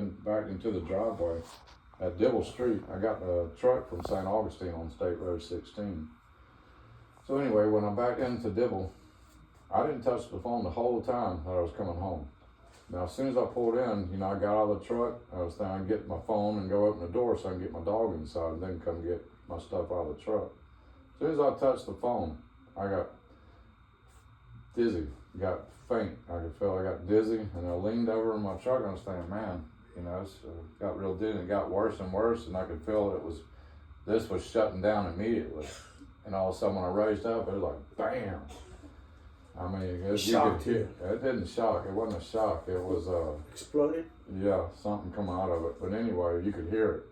back into the driveway at Dibble Street. I got the truck from St. Augustine on State Road 16. So anyway, when I backed into Dibble, I didn't touch the phone the whole time that I was coming home. Now, as soon as I pulled in, I got out of the truck. I was trying to get my phone and go open the door so I can get my dog inside and then come get my stuff out of the truck. As soon as I touched the phone, I got dizzy, got faint. I could feel I got dizzy, and I leaned over in my truck and I was thinking, man, it's got real dizzy. It got worse and worse, and I could feel this was shutting down immediately. And all of a sudden, when I raised up, it was like, bam. I mean, it didn't shock. It wasn't a shock. It was exploded. Yeah, something come out of it. But anyway, you could hear it.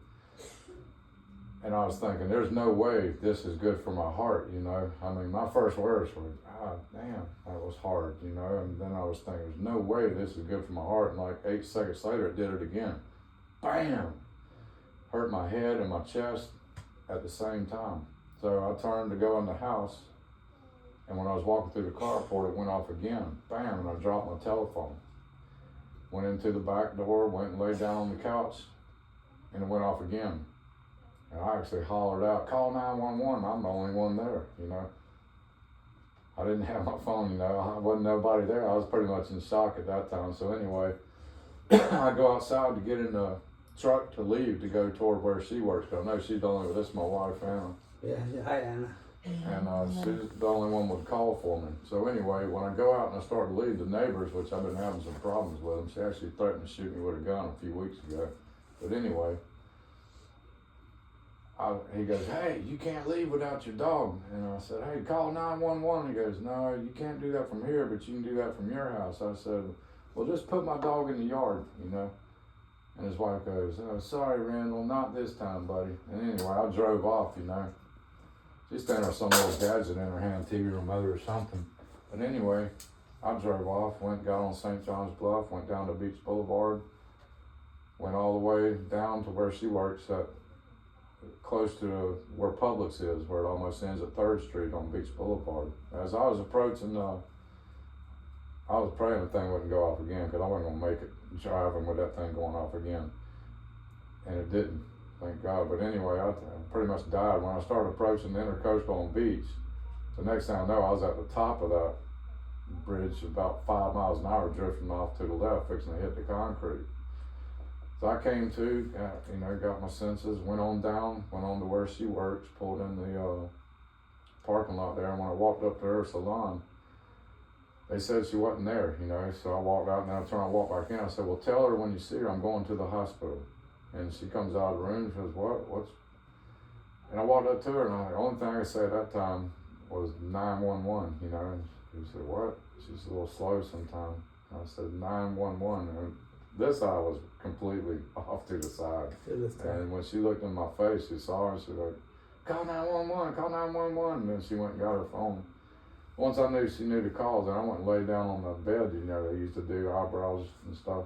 And I was thinking, there's no way this is good for my heart. I mean, my first words were, damn, that was hard. And then I was thinking, there's no way this is good for my heart. And like 8 seconds later, it did it again. Bam! Hurt my head and my chest at the same time. So I turned to go in the house. And when I was walking through the carport, it went off again. Bam, and I dropped my telephone. Went into the back door, went and laid down on the couch, and it went off again. And I actually hollered out, call 911, I'm the only one there, I didn't have my phone, I wasn't nobody there. I was pretty much in shock at that time. So anyway, I go outside to get in the truck to leave to go toward where she works. Because I know she's the only one, this is my wife, Anna. Yeah, hi Anna. And she's the only one would call for me. So anyway, when I go out and I start to leave, the neighbors, which I've been having some problems with them, she actually threatened to shoot me with a gun a few weeks ago. But anyway, he goes, hey, you can't leave without your dog. And I said, hey, call 911. He goes, no, you can't do that from here, but you can do that from your house. I said, well, just put my dog in the yard, And his wife goes, oh, sorry, Randall, not this time, buddy. And anyway, I drove off, She's standing there with some little gadget in her hand, TV remote or something. But anyway, I drove off, got on St. John's Bluff, went down to Beach Boulevard, went all the way down to where she works at close to where Publix is, where it almost ends at 3rd Street on Beach Boulevard. As I was approaching, I was praying the thing wouldn't go off again because I wasn't going to make it driving with that thing going off again. And it didn't. Thank God. But anyway, I pretty much died. When I started approaching the Intercoastal on Beach, the next thing I know, I was at the top of that bridge about 5 miles an hour, drifting off to the left, fixing to hit the concrete. So I came to, got my senses, went on down, went on to where she works, pulled in the parking lot there. And when I walked up to her salon, they said she wasn't there, So I walked out and I turned around and walked back in. I said, well, tell her when you see her, I'm going to the hospital. And she comes out of the room and says, what's? And I walked up to her, and the only thing I could say at that time was 911, And she said, what? She's a little slow sometimes. I said, 911. And this eye was completely off to the side. And when she looked in my face, she saw her, she was like, call 911, call 911. And then she went and got her phone. Once I knew she knew the calls, then I went and laid down on the bed, they used to do eyebrows and stuff.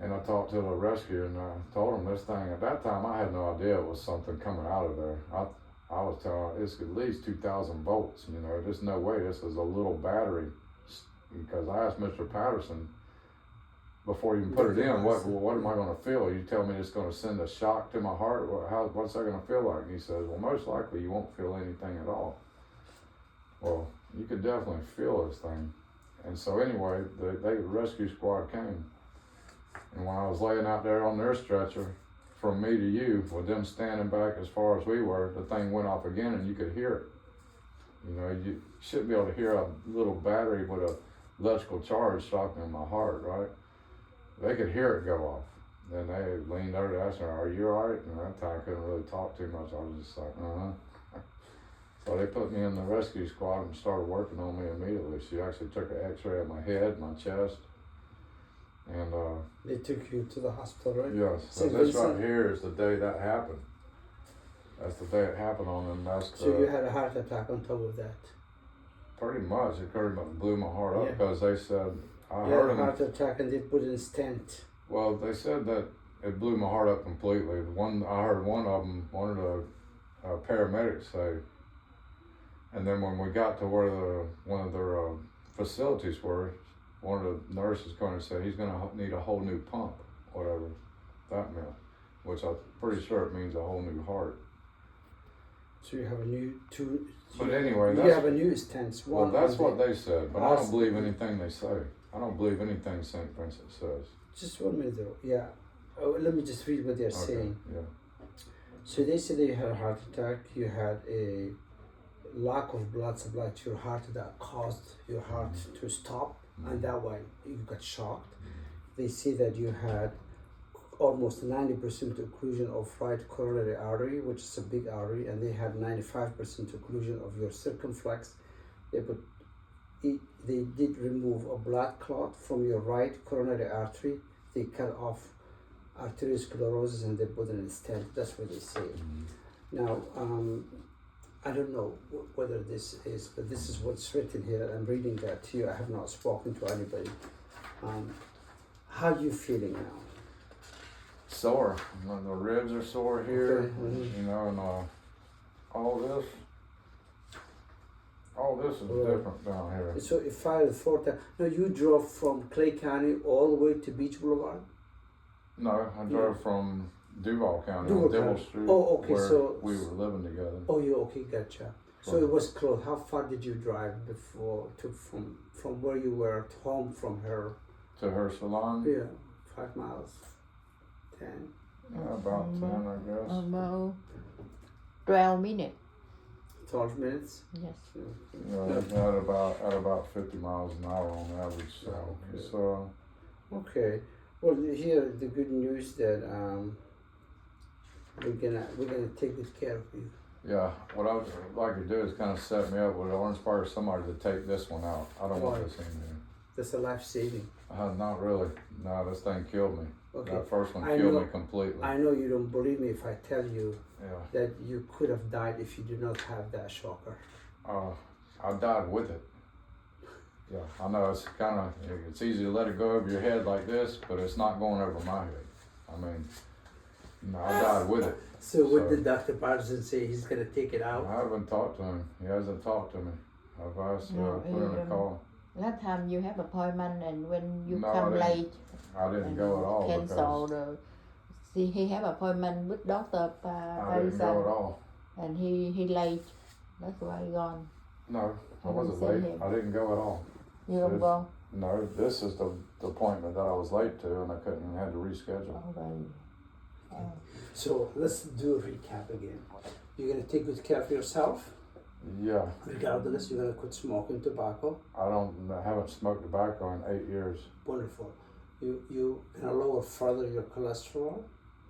And I talked to the rescue and I told them this thing. At that time, I had no idea it was something coming out of there. I was telling her it's at least 2,000 volts. There's no way this is a little battery. Because I asked Mr. Patterson before you even put it in, what am I going to feel? You tell me it's going to send a shock to my heart? What's that going to feel like? And he says, well, most likely you won't feel anything at all. Well, you could definitely feel this thing. And so anyway, the rescue squad came. And when I was laying out there on their stretcher, from me to you, with them standing back as far as we were, the thing went off again and you could hear it. You shouldn't be able to hear a little battery with a electrical charge shocking in my heart, right? They could hear it go off. Then they leaned over to ask her, are you all right? And at that time I couldn't really talk too much. I was just like, So they put me in the rescue squad and started working on me immediately. She actually took an x-ray of my head, my chest. And they took you to the hospital, right? Yes. So this right here is the day that happened. That's the day it happened on, and that's So you had a heart attack on top of that? Pretty much. It pretty much blew my heart up because they said I heard a heart attack and they put in stent. Well, they said that it blew my heart up completely. I heard one of the paramedics say, and then when we got to where one of their facilities were, one of the nurses going to say he's going to need a whole new pump that meant, which I'm pretty sure it means a whole new heart. So you have a new two. But anyway, you have a new stents. Well, One that's on what the- they said, but I don't believe anything they say. I don't believe anything St. Vincent says. Just 1 minute though. Yeah. Oh, let me just read what they're Okay, saying. yeah. So they said that you had a heart attack. You had a lack of blood supply to your heart that caused your heart to stop, and that way you got shocked. They say that you had almost 90% occlusion of right coronary artery, which is a big artery, and they had 95% occlusion of your circumflex. They did remove a blood clot from your right coronary artery. They cut off arteriosclerosis and they put in a stent. That's what they say. Now, I don't know whether this is, but this is what's written here. I'm reading that to you. I have not spoken to anybody. How are you feeling now? Sore. The ribs are sore here, Okay, mhm. you know, and all this is Right. different down here. So if I thought that, no, you drove from Clay County all the way to Beach Boulevard? No, I drove from Duval County Duval on Dibble County. Street, Oh, okay, where so- we were living together. Oh, you okay? Gotcha. So Right. it was close. How far did you drive before from where you were at home from her? To her salon, Yeah, 5 miles, 10. yeah, about 10, I guess. About 12 minutes. 12 minutes. Yes. At about 50 miles an hour on average. So, Okay. so Okay. Well, here the good news that we're gonna take good care of you. yeah, what I would like to do is kind of set me up with Orange Park, somebody to take this one out. I don't want Why? this in here. That's a life saving. Not really. No, this thing killed me. Okay. That first one I killed know- me completely. I know you don't believe me if I tell you Yeah. that you could have died if you did not have that shocker. I died with it. Yeah, I know it's it's easy to let it go over your head like this, but it's not going over my head. I mean, I died with it. So what So- did Dr. Patterson say? He's gonna take it out? I haven't talked to him. He hasn't talked to me. I've asked No, put in a call. Last time you have appointment and when you No, I come didn't. late I didn't and go at all cancel because the. See, he have appointment with Doctor I didn't go at all. and he late. That's why he gone. No, I haven't wasn't seen late. him. I didn't go at all. You don't Yes. go. No, this is the appointment that I was late to, and I couldn't had to reschedule. Okay. So let's do a recap again. You're gonna take good care of yourself. Yeah, Regardless, you're gonna quit smoking tobacco. I haven't smoked tobacco in 8 years. Wonderful. You gonna lower further your cholesterol,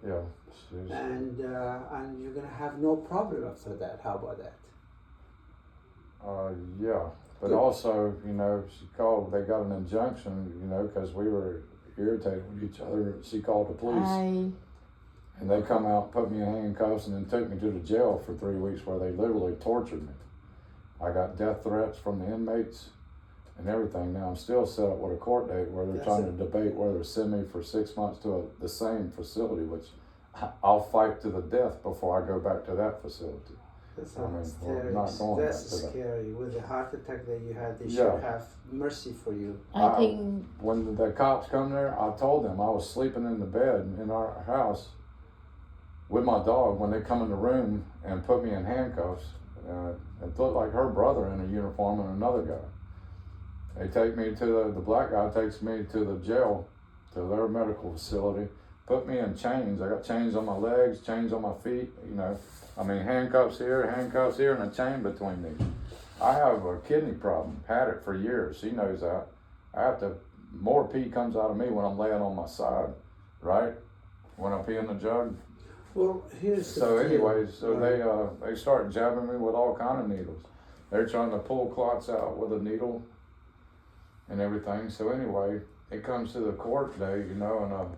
Yeah, she's, and you're gonna have no problem after that. How about that? yeah, but Good. also, you know, she called. They got an injunction, you know, because we were irritated with each other. She called the police. And they come out, put me in handcuffs, and then took me to the jail for 3 weeks where they literally tortured me. I got death threats from the inmates and everything. Now I'm still set up with a court date where they're That's trying it. to debate whether to send me for 6 months to the same facility, which I'll fight to the death before I go back to that facility. That's I mean, scary. we're not going That's back to that. scary. With the heart attack that you had, they Yeah. should have mercy for you. I think When the cops come there, I told them I was sleeping in the bed in our house with my dog when they come in the room and put me in handcuffs. It looked like her brother in a uniform and another guy. They take me to the black guy takes me to the jail, to their medical facility, put me in chains. I got chains on my legs, chains on my feet, you know. I mean, handcuffs here, and a chain between me. I have a kidney problem, had it for years. She knows that. More pee comes out of me when I'm laying on my side, right? When I pee in the jug. Well, here's the So deal. anyways, so they start jabbing me with all kind of needles. They're trying to pull clots out with a needle and everything. So anyway, it comes to the court day, you know, and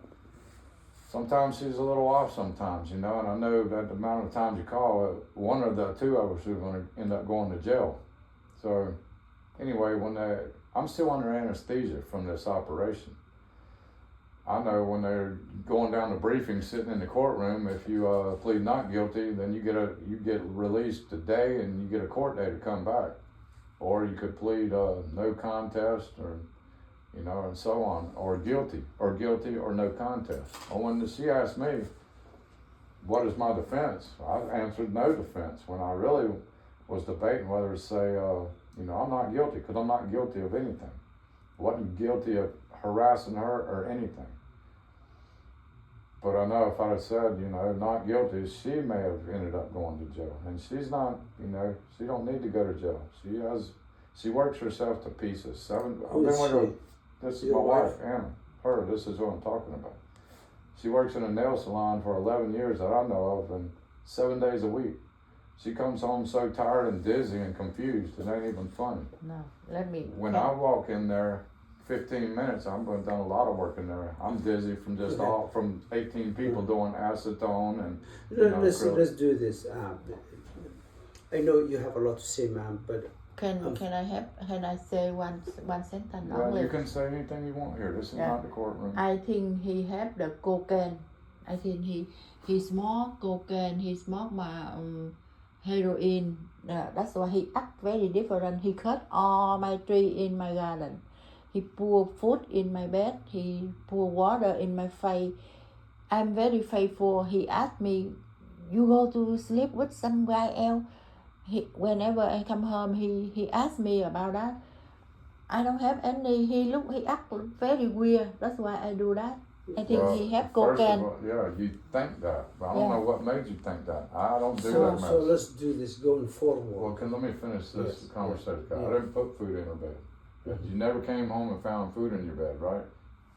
sometimes she's a little off sometimes, you know, and I know that the amount of times you call, one of the two of us are going to end up going to jail. So anyway, I'm still under anesthesia from this operation. I know when they're going down the briefing, sitting in the courtroom, if you plead not guilty, then you get released today, and you get a court day to come back, or you could plead no contest, or you know, and so on, or guilty or no contest. And when she asked me, what is my defense? I answered no defense when I really was debating whether to say, you know, I'm not guilty, because I'm not guilty of anything. Wasn't guilty of harassing her or anything. But I know if I'd have said, you know, not guilty, she may have ended up going to jail. And she's not, you know, she don't need to go to jail. She works herself to pieces. I've been with her, this is my wife, Anna. Her, this is what I'm talking about. She works in a nail salon for 11 years that I know of, and 7 days a week. She comes home so tired and dizzy and confused, it ain't even funny. No, let me. When I walk in there, 15 minutes, I've done a lot of work in there. I'm dizzy from just from 18 people doing acetone and. Let's do this. I know you have a lot to say, ma'am, but Can I say one sentence Well, only? you can say anything you want here. This is not the courtroom. I think he have the cocaine. I think he smoke cocaine. He smoke heroin. That's why he act very different. He cut all my tree in my garden. He pour food in my bed. He pour water in my face. I'm very faithful. He asked me, "You go to sleep with some guy else?" Whenever I come home, he asks me about that. I don't have any. He act very weird. That's why I do that. I think he have cocaine. First of all, yeah, you think that, but I don't know what made you think that. I don't do that so mess. so let's do this going forward. Well, let me finish this Yes, conversation. yeah. I didn't put food in her bed. You never came home and found food in your bed, right?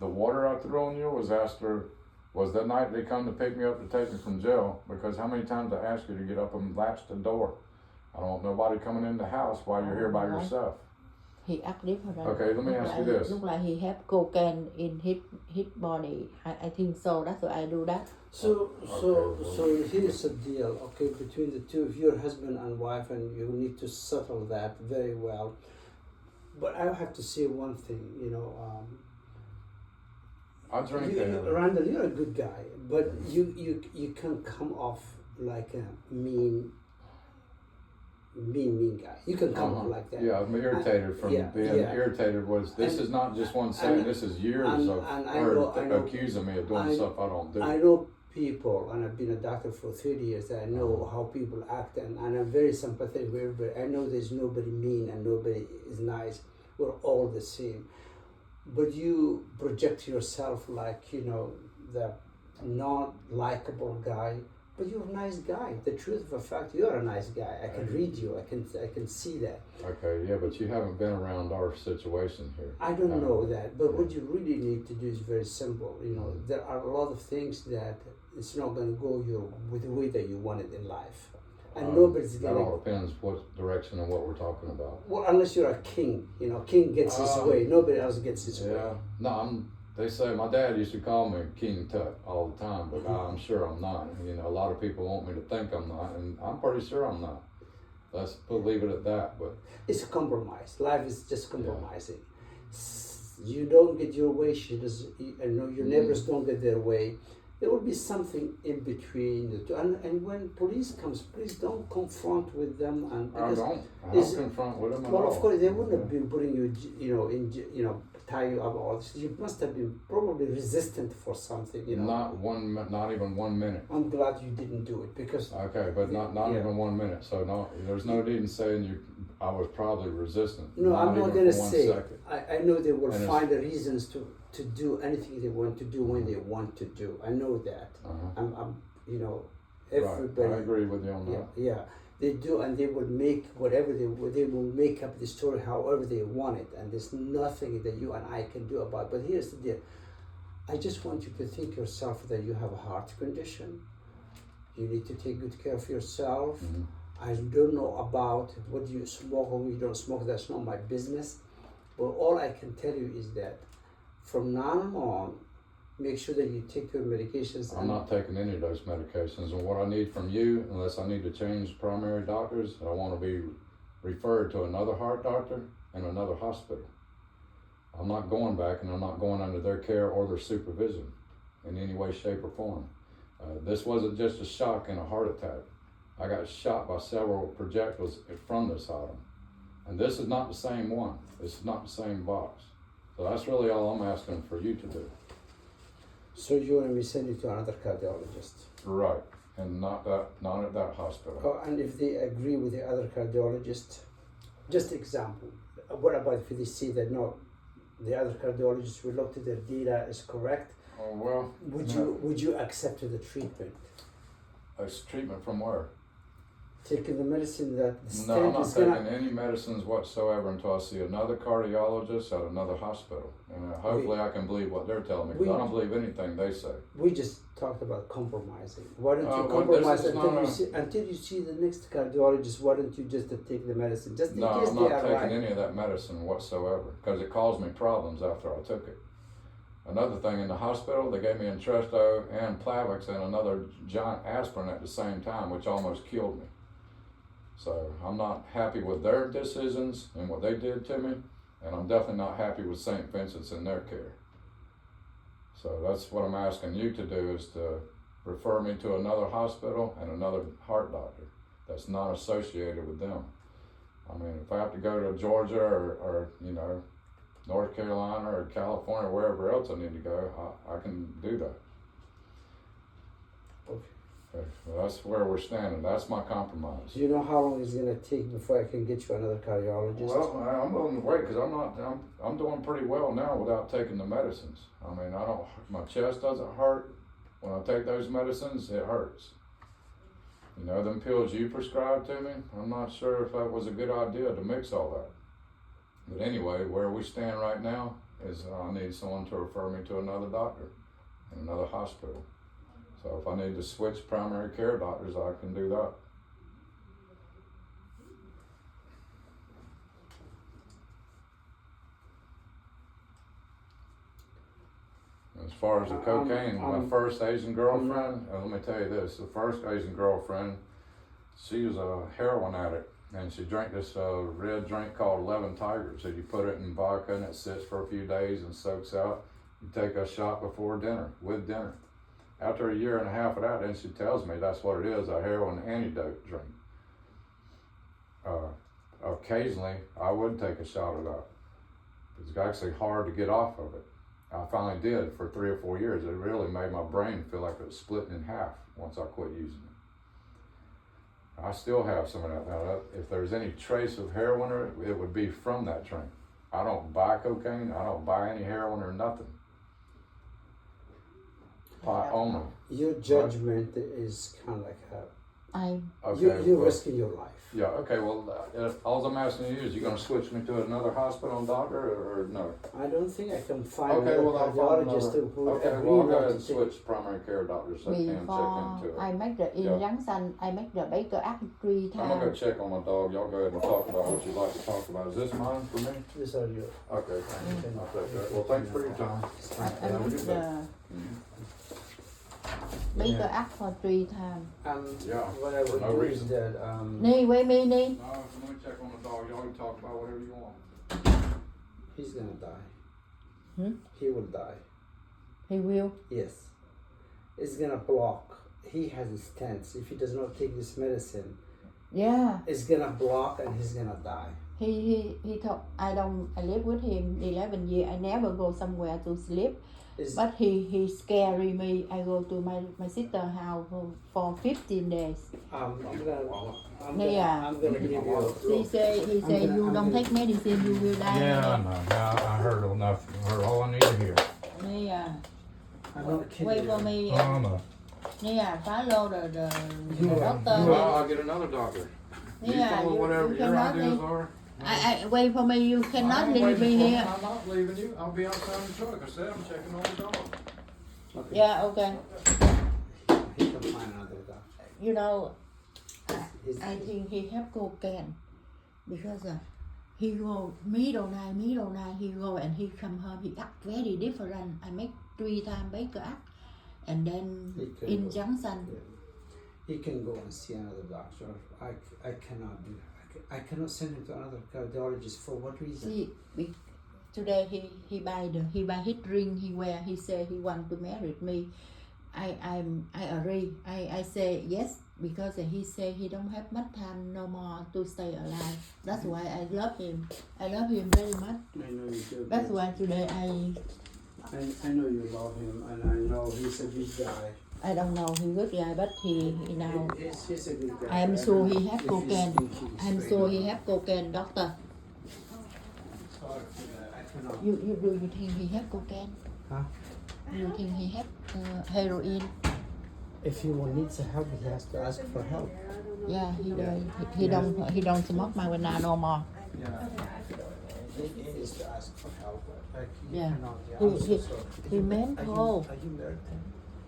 The water I threw on you was the night they come to pick me up to take me from jail, because how many times I asked you to get up and latch the door? I don't want nobody coming in the house while you're here by yourself. He act different. Okay, let me ask you this. Look like he have cocaine in his body. I think so. That's why I do that. So here's the deal, okay, between the two of your husband and wife, and you need to settle that very well. But I have to say one thing, you know. I drink that. Randall, you're a good guy, but you can come off like a mean guy. You can come off like that. Yeah, I'm irritated from being irritated. This is not just one second. This is years of her accusing me of doing stuff I don't do. I know people, and I've been a doctor for 30 years. I know how people act, and I'm very sympathetic with everybody. I know there's nobody mean and nobody is nice. We're all the same. But you project yourself like, you know, the non-likable guy. But you're a nice guy. The truth of the fact, you're a nice guy. I can read you. I can see that. Okay, yeah, but you haven't been around our situation here. I don't know that. But what you really need to do is very simple. You know, there are a lot of things that it's not going to go with the way that you want it in life. And nobody's going to... That all depends what direction and what we're talking about. Well, unless you're a king. You know, king gets his way. Nobody else gets his way. Yeah. No, they say, my dad used to call me King Tut all the time, but I'm sure I'm not. You know, a lot of people want me to think I'm not, and I'm pretty sure I'm not. Let's leave it at that. But it's a compromise. Life is just compromising. Yeah. You don't get your way, your neighbors don't get their way. There will be something in between the two. And when police comes, please don't confront with them. And I don't confront with them at all. Well, of course, they wouldn't have been putting you, tie you up all this. You must have been probably resistant for something, you know. Not even 1 minute. I'm glad you didn't do it, because... Okay, but not even 1 minute. So there's no need in saying I was probably resistant. No, I'm not going to say. Second. I know they will find the reasons to do anything they want to do when they want to do. I know that. I'm everybody. Right. I agree with you on that. Yeah, they do, and they will make whatever they will make up the story however they want it, and there's nothing that you and I can do about it. But here's the deal. I just want you to think yourself that you have a heart condition. You need to take good care of yourself. I don't know about what you smoke or you don't smoke. That's not my business. But all I can tell you is that from now on, make sure that you take your medications. I'm not taking any of those medications. And what I need from you, unless I need to change primary doctors, I want to be referred to another heart doctor and another hospital. I'm not going back, and I'm not going under their care or their supervision in any way, shape, or form. This wasn't just a shock and a heart attack. I got shot by several projectiles from this item. And this is not the same one. This is not the same box. So that's really all I'm asking for you to do. So you want me to send you to another cardiologist? Right. And not at that hospital. Oh, and if they agree with the other cardiologist, just example, what about if they see that no, the other cardiologist we looked at their data is correct? Oh, well, Would you accept the treatment? it's treatment from where? Taking the medicine that the No, I'm stent not is taking gonna. any medicines whatsoever until I see another cardiologist at another hospital. And hopefully I can believe what they're telling me, because I don't believe anything they say. We just talked about compromising. Why don't you well, compromise this is until you see the next cardiologist? Why don't you just take the medicine just in No, case I'm they not are taking right? any of that medicine whatsoever, because it caused me problems after I took it. Another thing, in the hospital, they gave me Entresto and Plavix and another giant aspirin at the same time, which almost killed me. So I'm not happy with their decisions and what they did to me, and I'm definitely not happy with St. Vincent's in their care. So that's what I'm asking you to do, is to refer me to another hospital and another heart doctor that's not associated with them. I mean, if I have to go to Georgia or North Carolina or California, wherever else I need to go, I can do that. Okay, well, that's where we're standing. That's my compromise. Do you know how long it's gonna take before I can get you another cardiologist? Well, I'm willing to wait, because I'm doing pretty well now without taking the medicines. I mean, my chest doesn't hurt. When I take those medicines, it hurts. Them pills you prescribed to me, I'm not sure if that was a good idea to mix all that. But anyway, where we stand right now is I need someone to refer me to another doctor in another hospital. So if I need to switch primary care doctors, I can do that. As far as the cocaine, my first Asian girlfriend, let me tell you this, the first Asian girlfriend, she was a heroin addict, and she drank this red drink called 11 Tigers. So you put it in vodka and it sits for a few days and soaks out. You take a shot before dinner, with dinner. After a year and a half of that, then she tells me that's what it is, a heroin antidote drink. Occasionally, I would take a shot of that. It's actually hard to get off of it. I finally did for 3 or 4 years. It really made my brain feel like it was splitting in half once I quit using it. I still have some of that now. If there's any trace of heroin, it would be from that drink. I don't buy cocaine. I don't buy any heroin or nothing. Pot only. Your judgment is kind of like Okay, you're risking your life. Yeah, okay, well, all I'm asking you is, you gonna switch me to another hospital and doctor, or no? I don't think I can find Okay, a well, I'll find cardiologist another. who Okay, agree well, I'll go not ahead to and take. switch primary care doctors so I can check Before into it. I make the Yeah. injunction, I make the Baker Act 3 I'm gonna go times. check on my dog. Y'all go ahead and talk about what you'd like to talk about. Is this mine for me? These are your. Okay, I'll take that. Well, thanks for your time. I make the Baker Act for 3 times. Yeah, What I would no do reason. is that Ni, wait me, Ni. No, let me check on the dog. Y'all can talk about whatever you want. he's gonna die. Hmm? He will die. He will. Yes. It's gonna block. He has a stents. If he does not take this medicine, Yeah. it's gonna block and he's gonna die. He told I live with him 11 years. I never go somewhere to sleep. Is But he scary me. I go to my sister's house for 15 days. I'm Yeah. gonna give you. He say you I'm don't gonna- take medicine, you will die. I heard enough. Heard all I need to hear. Yeah. I'm not kidding. Wait for you. me. I know. Yeah, follow the You are- doctor. you Well, I'll get another doctor. Yeah, follow whatever you your cannot ideas leave. are. I wait for me. You cannot I'm leave waiting me for here. him. I'm not leaving you. I'll be outside the truck. I said I'm checking on the dog. Okay. Yeah, okay. He can find another doctor. You know, He's- I think he have cocaine because he go middle night. He go and he come home. He act very different. I make 3 times Baker Act, and then He can injunction. He can go and see another doctor. I cannot do. I cannot send him to another cardiologist. For what reason? See, today he buy his ring. He wear. He say he want to marry me. I agree. I say yes because he say he don't have much time no more to stay alive. That's why I love him. I love him very much. I know you do. That's why today I know you love him, and I know he's a good guy. I don't know he good guy, but he now He's a good guy. I am sure he have If he's cocaine. thinking I'm straight sure up. he have cocaine, doctor. Sorry for that. I cannot. You think he have cocaine? Huh? You think he have heroin? If he needs help, he has to ask for help. Yeah, he don't smoke marijuana no more. Yeah. He needs to ask for help. Like, you Yeah. cannot. Yeah, He- I'm so he- sorry. he mental. Are you married?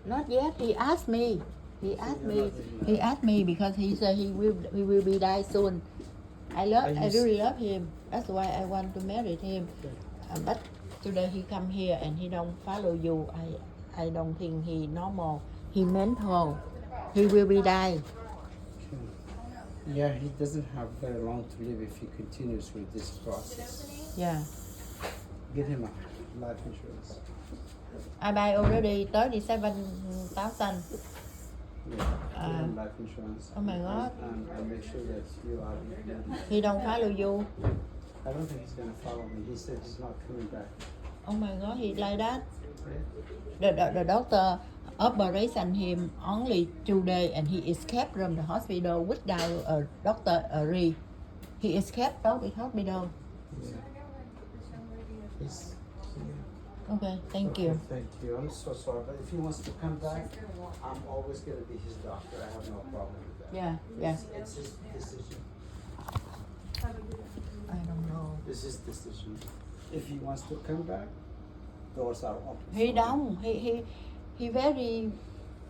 Not yet. He asked me. He asked me because he said he will be die soon. I really love him. That's why I want to marry him. But today he come here and he don't follow you. I don't think he normal. He mental. He will be die. Yeah, he doesn't have very long to live if he continues with this process. Yeah. Get him a life insurance. I buy already 37,000. Yeah, get him life insurance. Oh my God. And make sure that you are included. He don't follow you. I don't think he's gonna follow me. He said he's not coming back. Oh my God, he like that. The doctor operation him only 2 days and he escaped from the hospital without a doctor agree. He escaped from the hospital. Yeah. He's, Okay, thank you. Thank you. I'm so sorry, but if he wants to come back, I'm always gonna be his doctor. I have no problem with that. Yeah. It's his decision. I don't know. It's his decision. If he wants to come back, doors are open. He for him. don't. He very.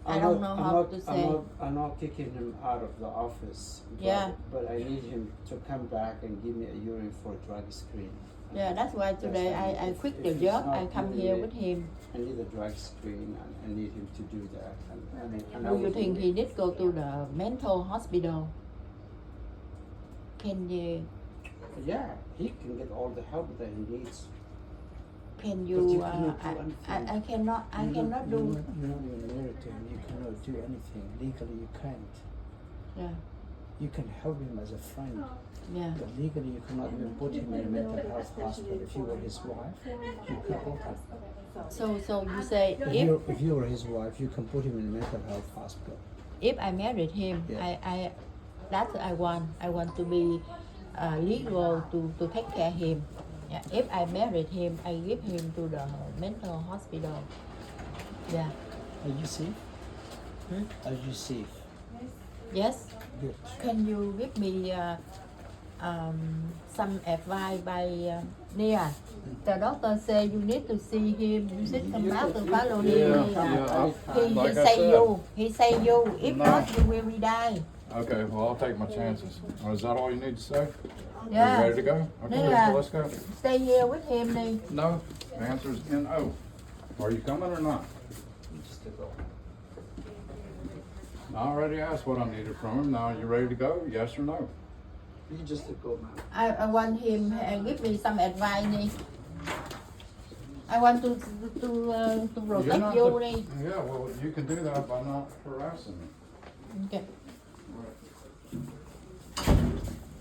I don't know how to say. I'm not kicking him out of the office. But, Yeah. But I need him to come back and give me a urine for drug screen. Yeah, that's why today I quit the If he's job. not I come doing here it, with him. I need a drug screen, and I need him to do that. And I Do you will think do he it. did go to the mental hospital? Can you? Yeah, he can get all the help that he needs. Can But you? you cannot do anything. I cannot. I cannot do. You're not even married to him. You cannot do anything legally. You can't. Yeah. You can help him as a friend, Yeah. but legally you cannot even put him in a mental health hospital. If you were his wife, you can put him. So you say If you were his wife, you can put him in a mental health hospital. if I married him, Yeah. that's what I want. I want to be legal to take care of him. Yeah. If I married him, I give him to the mental hospital. Yeah. Are you safe? Hmm? Are you safe? Yes. Good. Can you give me some advice by Nia? The doctor say you need to see him. You should come back to follow him. He Like I say said. you. He say you. If No. not, you will be die. Okay, well, I'll take my chances. Is that all you need to say? Are you Yeah. ready to go? Okay, Yeah. so let's go. Stay here with him, đi. No, the answer is no. Are you coming or not? Just to go. I already asked what I needed from him. Now, you ready to go? Yes or no? You just to go, man. I want him give me some advice, đi. I want to You're protect not you, the- đi. Yeah, well, you can do that by not harassing me. Okay.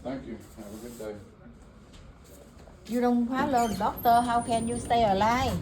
Thank you. Have a good day. You don't follow the doctor. How can you stay alive?